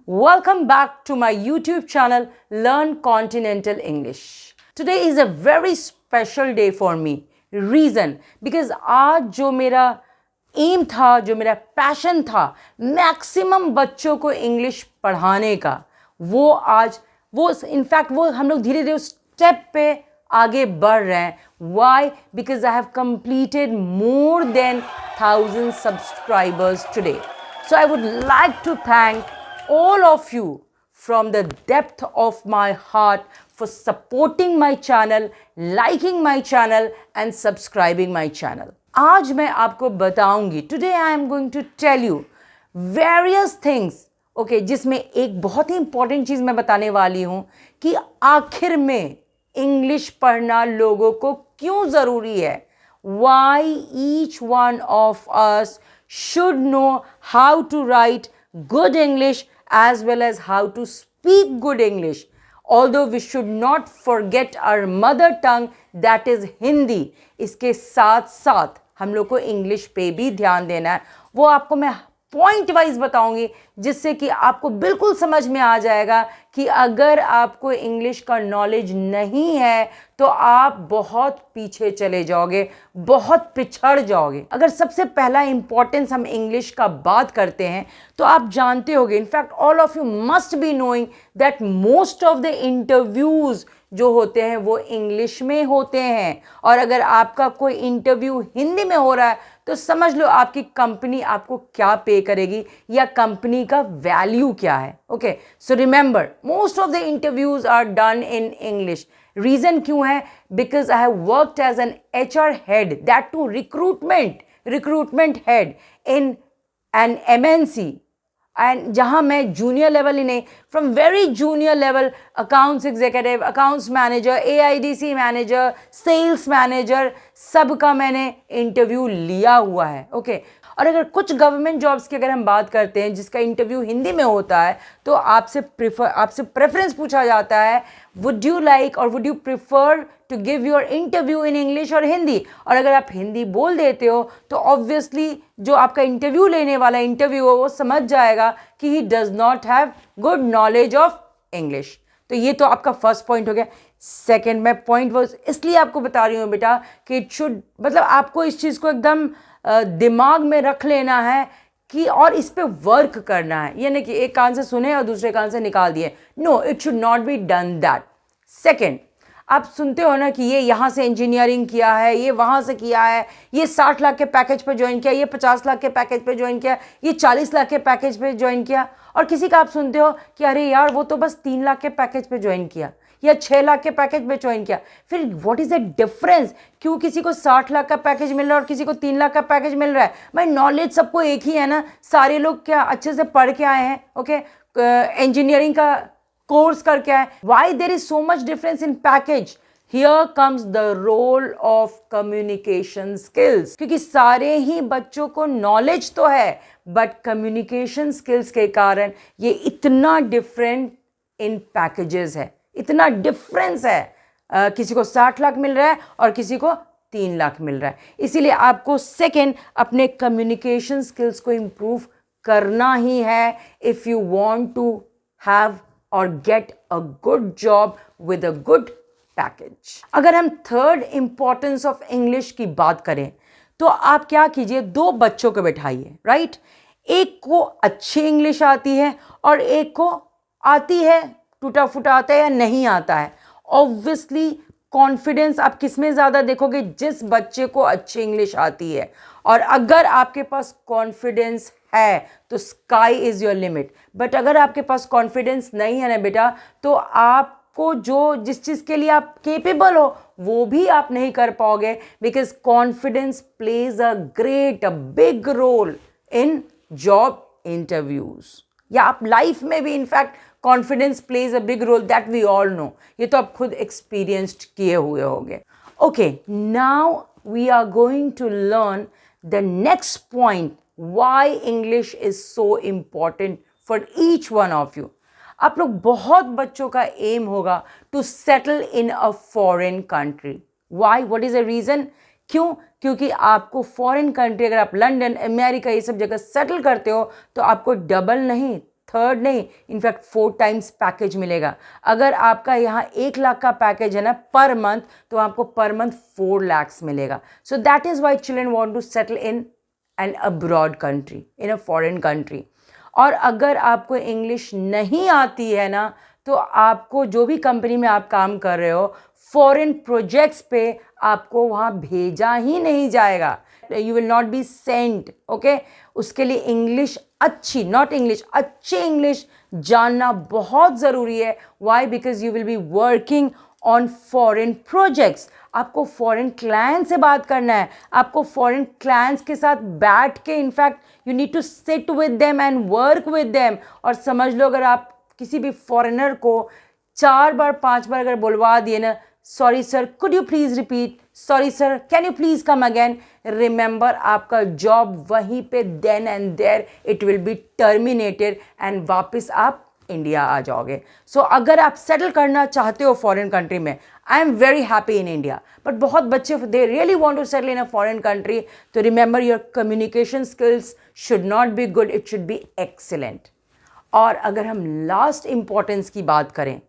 Welcome back to my YouTube channel Learn Continental English. Today is a very special day for me. Reason because आज जो मेरा M था, जो मेरा passion था मैक्सिमम बच्चों को इंग्लिश पढ़ाने का, वो आज वो इनफैक्ट वो हम लोग धीरे धीरे उस स्टेप पे आगे बढ़ रहे हैं. Why? Because I have completed more than 1,000 subscribers today. So I would like to thank all of you from the depth of my heart for supporting my channel, liking my channel and subscribing my channel. आज मैं आपको बताऊंगी, today I am going to tell you various things, okay, जिसमें एक बहुत ही important चीज़ मैं बताने वाली हूँ कि आखिर में इंग्लिश पढ़ना लोगों को क्यों ज़रूरी है. Why each one of us should know how to write good English as well as how to speak good English. Although we should not forget our mother tongue, that is Hindi. इसके साथ साथ हम लोग को English पे भी ध्यान देना है. वो आपको मैं पॉइंट वाइज बताऊंगी जिससे कि आपको बिल्कुल समझ में आ जाएगा कि अगर आपको इंग्लिश का नॉलेज नहीं है तो आप बहुत पीछे चले जाओगे, बहुत पिछड़ जाओगे. अगर सबसे पहला इंपॉर्टेंस हम इंग्लिश का बात करते हैं तो आप जानते होंगे, in fact all of you must be knowing that most of the interviews जो होते हैं वो इंग्लिश में होते हैं. और अगर आपका कोई इंटरव्यू हिंदी में हो रहा है तो समझ लो आपकी कंपनी आपको क्या पे करेगी या कंपनी का वैल्यू क्या है. Okay, so remember most of the interviews are done in English. Reason क्यों है? Because I have worked as an HR head, that to recruitment head in an MNC. And जहाँ मैं जूनियर लेवल ही नहीं, from very junior level, accounts executive, accounts manager, AIDC manager, sales manager, सबका मैंने interview लिया हुआ है. Okay, और अगर कुछ गवर्नमेंट जॉब्स की अगर हम बात करते हैं जिसका इंटरव्यू हिंदी में होता है तो आपसे प्रेफरेंस पूछा जाता है, वुड यू लाइक और would you prefer to give your interview in English और हिंदी. और अगर आप हिंदी बोल देते हो तो ऑब्वियसली जो आपका इंटरव्यू लेने वाला इंटरव्यू हो वो समझ जाएगा कि he does not have good knowledge of English. तो ये तो आपका फर्स्ट पॉइंट हो गया. सेकेंड मैं पॉइंट वो इसलिए आपको बता रही हूँ बेटा कि इट शुड, मतलब आपको इस चीज़ को एकदम दिमाग में रख लेना है कि और इस पे वर्क करना है. ये नहीं कि एक कान से सुने और दूसरे कान से निकाल दिए. No, it should not be done that. Second, आप सुनते हो ना कि ये यहाँ से इंजीनियरिंग किया है, ये वहाँ से किया है, ये 60 लाख के पैकेज पे ज्वाइन किया, ये 50 लाख के पैकेज पे ज्वाइन किया, ये 40 लाख के पैकेज पे ज्वाइन किया. और किसी का आप सुनते हो कि अरे यार वो तो बस 3 लाख के पैकेज पे ज्वाइन किया या 6 लाख के पैकेज पे ज्वाइन किया. फिर व्हाट इज द डिफरेंस? क्यों किसी को 60 लाख का पैकेज मिल रहा है और किसी को 3 लाख का पैकेज मिल रहा है? भाई नॉलेज सबको एक ही है ना. सारे लोग क्या अच्छे से पढ़ के आए हैं, ओके, इंजीनियरिंग का कोर्स करके आए. Why there is so much difference in package? Here comes the role of communication skills. क्योंकि सारे ही बच्चों को नॉलेज तो है बट कम्युनिकेशन स्किल्स के कारण ये इतना डिफरेंट इन पैकेजेस है, इतना डिफरेंस है. किसी को 60 लाख मिल रहा है और किसी को 3 लाख मिल रहा है. इसीलिए आपको सेकेंड अपने कम्युनिकेशन स्किल्स को इम्प्रूव करना ही है if you want to have और get a good job with a good package. अगर हम थर्ड इंपॉर्टेंस ऑफ इंग्लिश की बात करें तो आप क्या कीजिए, 2 बच्चों को बैठाइए, राइट. एक को अच्छी इंग्लिश आती है और एक को आती है, टूटा फूटा आता है या नहीं आता है. ऑब्वियसली कॉन्फिडेंस आप किस में ज़्यादा देखोगे? जिस बच्चे को अच्छी इंग्लिश आती है. और अगर आपके पास कॉन्फिडेंस है तो sky is your limit. But अगर आपके पास कॉन्फिडेंस नहीं है ना बेटा तो आपको जो जिस चीज़ के लिए आप केपेबल हो वो भी आप नहीं कर पाओगे. Because confidence plays a big role in job interviews या आप लाइफ में भी. In fact confidence plays a big role, that we all know. ये तो आप खुद एक्सपीरियंस्ड किए हुए होंगे. Okay, now we are going to learn the next point, why English is so important for each one of you. आप लोग बहुत बच्चों का एम होगा to settle in a foreign country. Why? What is a reason? क्यों? क्योंकि आपको foreign country, अगर आप लंदन, अमेरिका ये सब जगह सेटल करते हो तो आपको डबल नहीं थर्ड नहीं, इनफैक्ट 4 टाइम्स पैकेज मिलेगा। अगर आपका यहाँ 1 लाख का पैकेज है ना पर मंथ, तो आपको पर मंथ 4 lakhs मिलेगा। So that is why children want to settle in an abroad country, in a foreign country. और अगर आपको इंग्लिश नहीं आती है ना, तो आपको जो भी कंपनी में आप काम कर रहे हो, फॉरेन प्रोजेक्ट्स पे आपको वहाँ भेजा ही नहीं जाएगा। You will not be sent, okay. उसके लिए इंग्लिश अच्छी, नॉट इंग्लिश, अच्छी इंग्लिश जानना बहुत ज़रूरी है। Why? Because you will be working on foreign projects. आपको फॉरेन क्लाइंट से बात करना है, आपको फॉरेन क्लाइंट्स के साथ बैठ के, in fact you need to sit with them and work with them. और समझ लो, अगर आप किसी भी फॉरेनर को 4 बार 5 बार अगर बुलवा दिए ना, sorry sir could you please repeat, sorry sir can you please come again, remember आपका जॉब वहीं पे then and there it will be terminated and वापस आप इंडिया आ जाओगे। सो अगर आप सेटल करना चाहते हो फॉरेन कंट्री में, I am very happy in India, but बहुत बच्चे they really want to settle in a foreign country, तो remember your communication skills should not be good, it should be excellent. और अगर हम लास्ट इंपॉर्टेंस की बात करें,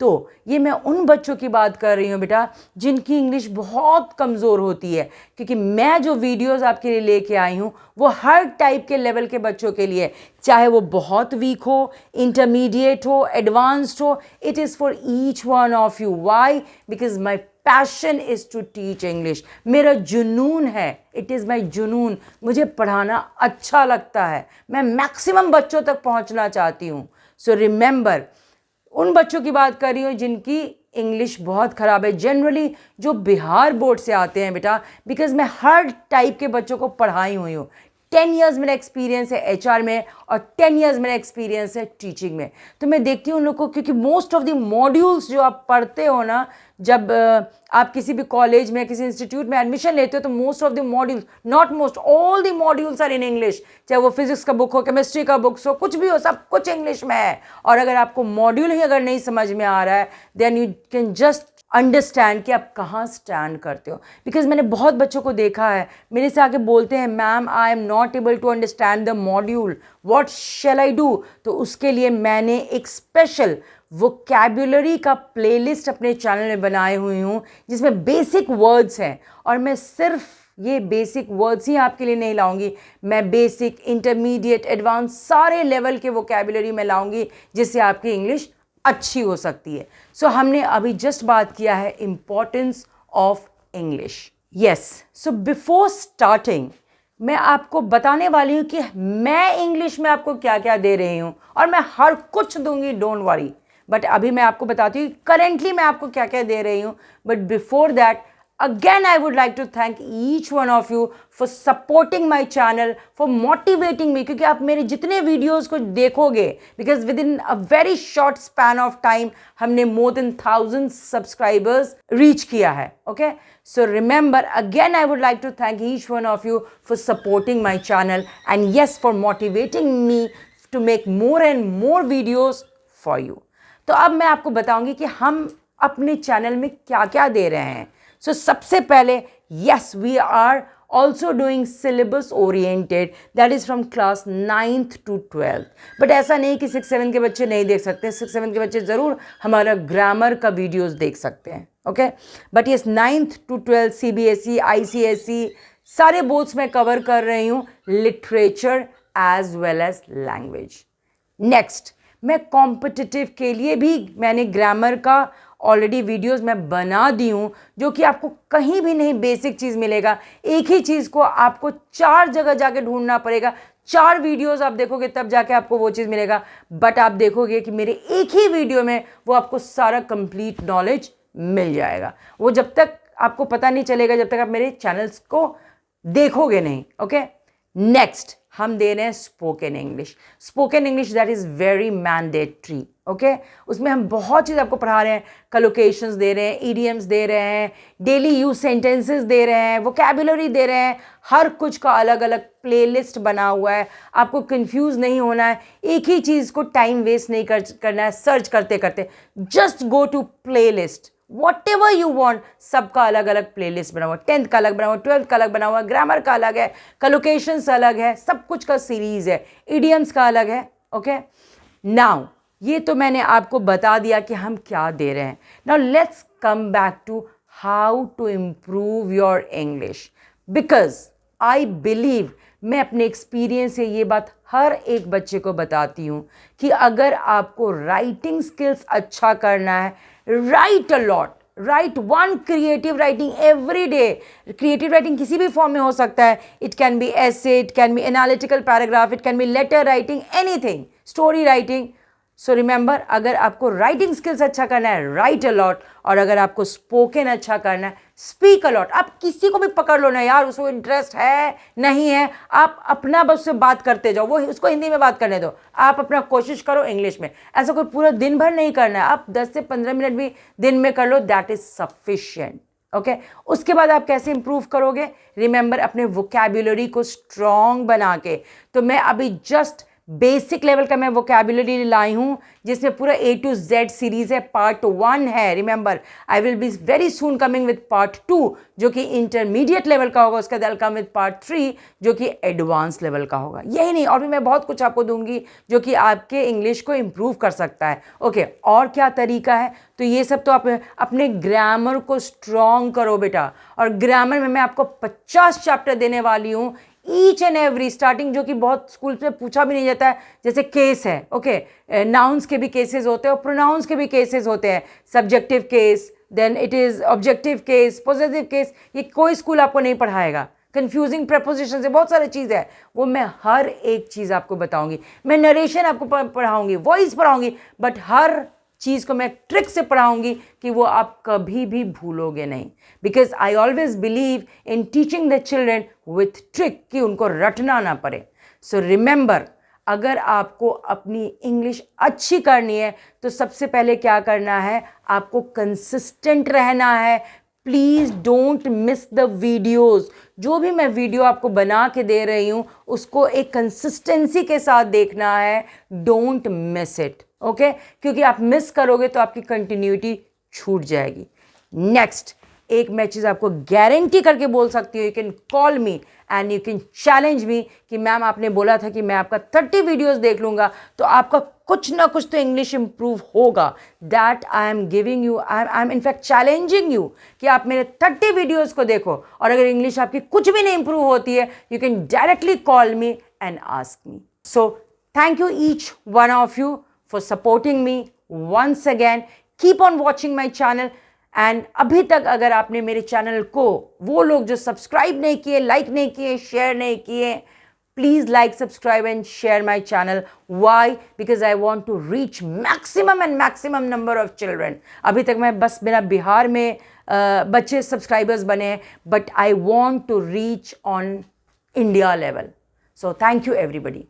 तो ये मैं उन बच्चों की बात कर रही हूँ बेटा जिनकी इंग्लिश बहुत कमज़ोर होती है, क्योंकि मैं जो वीडियोस आपके लिए लेके आई हूँ वो हर टाइप के लेवल के बच्चों के लिए, चाहे वो बहुत वीक हो, इंटरमीडिएट हो, एडवांस्ड हो, it is for each one of you. Why? Because my passion is to teach English. मेरा जुनून है, इट इज़ माई जुनून। मुझे पढ़ाना अच्छा लगता है, मैं मैक्सिमम बच्चों तक पहुँचना चाहती हूँ। सो रिमेंबर, उन बच्चों की बात कर रही हूँ जिनकी इंग्लिश बहुत ख़राब है, जनरली जो बिहार बोर्ड से आते हैं बेटा, बिकॉज मैं हर टाइप के बच्चों को पढ़ाई हुई हूँ। 10 years मेरा एक्सपीरियंस है HR में और 10 years मेरा एक्सपीरियंस है टीचिंग में। तो मैं देखती हूँ उन लोग को, क्योंकि मोस्ट ऑफ द मॉड्यूल्स जो आप पढ़ते हो ना, जब आप किसी भी कॉलेज में किसी इंस्टीट्यूट में एडमिशन लेते हो, तो most of the modules, not most, all the modules are in English. चाहे वो फिजिक्स का बुक हो, केमिस्ट्री का बुक्स हो, कुछ भी हो, सब कुछ इंग्लिश में है। और अगर आपको मॉड्यूल ही अगर नहीं समझ में आ रहा है, then you can just understand कि आप कहाँ स्टैंड करते हो। बिकॉज मैंने बहुत बच्चों को देखा है, मेरे से आके बोलते हैं, ma'am I am not able to understand the module, what shall I do. तो उसके लिए मैंने एक स्पेशल वोकैबुलरी का प्लेलिस्ट अपने चैनल में बनाए हुई हूँ, जिसमें बेसिक वर्ड्स हैं। और मैं सिर्फ ये बेसिक वर्ड्स ही आपके लिए नहीं लाऊंगी, मैं बेसिक, इंटरमीडिएट, एडवांस सारे लेवल के वोकैबुलरी में लाऊंगी, जिससे आपकी इंग्लिश अच्छी हो सकती है। सो हमने अभी जस्ट बात किया है importance of English. Yes, so before starting मैं आपको बताने वाली हूँ कि मैं इंग्लिश में आपको क्या क्या दे रही हूँ, और मैं हर कुछ दूंगी, डोंट वरी। बट अभी मैं आपको बताती हूँ करेंटली मैं आपको क्या क्या दे रही हूँ। But before that, again I would like to thank each one of you for supporting my channel, for motivating me, क्योंकि आप मेरे जितने वीडियोस को देखोगे, because within a very short span of time हमने more than 1000 subscribers reach किया है। Okay, so remember, again I would like to thank each one of you for supporting my channel, and yes, for motivating me to make more and more videos for you। तो अब मैं आपको बताऊंगी कि हम अपने चैनल में क्या क्या दे रहे हैं। सो सबसे पहले, yes, we are also doing syllabus oriented, that is from class 9th to 12th। But ऐसा नहीं कि 6-7 के बच्चे नहीं देख सकते, 6-7 के बच्चे ज़रूर हमारा ग्रामर का वीडियोस देख सकते हैं। Okay, but yes, 9th to 12th CBSE, ICSE सारे बोर्ड्स में कवर कर रही हूँ, literature as well as language. Next, मैं कॉम्पिटिटिव के लिए भी मैंने ग्रामर का ऑलरेडी वीडियोस मैं बना दी हूँ, जो कि आपको कहीं भी नहीं बेसिक चीज़ मिलेगा। एक ही चीज़ को आपको 4 जगह जाके ढूंढना पड़ेगा, 4 वीडियोस आप देखोगे तब जाके आपको वो चीज़ मिलेगा। बट आप देखोगे कि मेरे एक ही वीडियो में वो आपको सारा कंप्लीट नॉलेज मिल जाएगा। वो जब तक आपको पता नहीं चलेगा, जब तक आप मेरे चैनल्स को देखोगे नहीं। ओके, नेक्स्ट हम दे रहे हैं spoken English. Spoken English that is very mandatory. Okay, उसमें हम बहुत चीज़ आपको पढ़ा रहे हैं, कलोकेशंस दे रहे हैं, ईडियम्स दे रहे हैं, डेली यूज सेंटेंसेस दे रहे हैं, वोकैबुलरी दे रहे हैं, हर कुछ का अलग अलग प्लेलिस्ट बना हुआ है। आपको कंफ्यूज नहीं होना है, एक ही चीज़ को टाइम वेस्ट नहीं करना है सर्च करते करते। Just go to playlist, whatever you want, सबका अलग अलग प्लेलिस्ट बना हुआ है। 10th का अलग बना हुआ है, 12th का अलग बना हुआ है, ग्रामर का अलग है, कलोकेशंस अलग है, सब कुछ का सीरीज है, इडियम्स का अलग है। ओके, नाउ ये तो मैंने आपको बता दिया कि हम क्या दे रहे हैं. Now let's come back to how to improve your English, because I believe, मैं अपने एक्सपीरियंस से ये बात हर एक बच्चे को बताती हूँ कि अगर आपको राइटिंग स्किल्स अच्छा करना है, write a lot, write one creative writing every day. Creative writing किसी भी फॉर्म में हो सकता है. It can be essay, it can be analytical paragraph, it can be letter writing, anything, story writing. So remember, अगर आपको writing skills अच्छा करना है, राइट अ लॉट, और अगर आपको स्पोकन अच्छा करना है, स्पीक अ लॉट. आप किसी को भी पकड़ लो ना यार, उसको इंटरेस्ट है नहीं है, आप अपना बस से बात करते जाओ, वो उसको हिंदी में बात करने दो, आप अपना कोशिश करो इंग्लिश में. ऐसा कोई पूरा दिन भर नहीं करना है, आप 10 से 15 मिनट भी दिन में कर लो, दैट इज सफिशिएंट. ओके, उसके बाद आप कैसे इंप्रूव करोगे? रिमेंबर, अपने वोकैब्युलरी को स्ट्रॉन्ग बना के. तो मैं अभी जस्ट बेसिक लेवल का मैं वोकैब्युलरी लाई हूँ, जिसमें पूरा A to Z सीरीज है. पार्ट 1 है. Remember, I will be very soon coming with part 2 जो कि इंटरमीडिएट लेवल का होगा. उसका कम विद पार्ट 3 जो कि एडवांस लेवल का होगा. यही नहीं, और भी मैं बहुत कुछ आपको दूंगी जो कि आपके इंग्लिश को इम्प्रूव कर सकता है. ओके, और क्या तरीका है? तो ये सब तो आप अपने ग्रामर को स्ट्रॉन्ग करो बेटा. और ग्रामर में मैं आपको 50 चैप्टर देने वाली हूँ, ईच एंड एवरी. स्टार्टिंग जो कि बहुत स्कूल में पूछा भी नहीं जाता है, जैसे केस है. ओके, नाउन्स के भी केसेस होते हैं और प्रोनाउंस के भी केसेस होते हैं. Subjective case, then it is objective case, positive case. ये कोई स्कूल आपको नहीं पढ़ाएगा. कंफ्यूजिंग प्रपोजिशन से बहुत सारी चीज़ है, वो मैं हर एक चीज़ आपको बताऊंगी. मैं नरेशन आपको पढ़ाऊंगी, वॉइस पढ़ाऊंगी, बट हर चीज़ को मैं ट्रिक से पढ़ाऊंगी कि वो आप कभी भी भूलोगे नहीं. Because I always believe in teaching the children with trick, कि उनको रटना ना पड़े. सो रिमेंबर, अगर आपको अपनी इंग्लिश अच्छी करनी है तो सबसे पहले क्या करना है? आपको कंसिस्टेंट रहना है. Please don't miss the videos. जो भी मैं वीडियो आपको बना के दे रही हूँ उसको एक कंसिस्टेंसी के साथ देखना है. Don't miss it. ओके, क्योंकि आप मिस करोगे तो आपकी कंटिन्यूटी छूट जाएगी. नेक्स्ट, एक मैं चीज़ आपको गारंटी करके बोल सकती हूँ, you can call me and you can challenge me कि मैम आपने बोला था कि मैं आपका 30 वीडियोस देख लूँगा तो आपका कुछ ना कुछ तो इंग्लिश इंप्रूव होगा. That I am giving you, I am in fact challenging you कि आप मेरे 30 वीडियोज़ को देखो, और अगर इंग्लिश आपकी कुछ भी नहीं इंप्रूव होती है, you can directly call me and ask me. So thank you each one of you for supporting me once again. Keep on watching my channel. And अभी तक अगर आपने मेरे चैनल को, वो लोग जो सब्सक्राइब नहीं किए, लाइक नहीं किए, शेयर नहीं किए, please like, subscribe and share my channel. Why? Because I want to reach maximum and maximum number of children. अभी तक मैं बस मेरा बिहार में बच्चे सब्सक्राइबर्स बने हैं, but I want to reach on India level. So thank you everybody.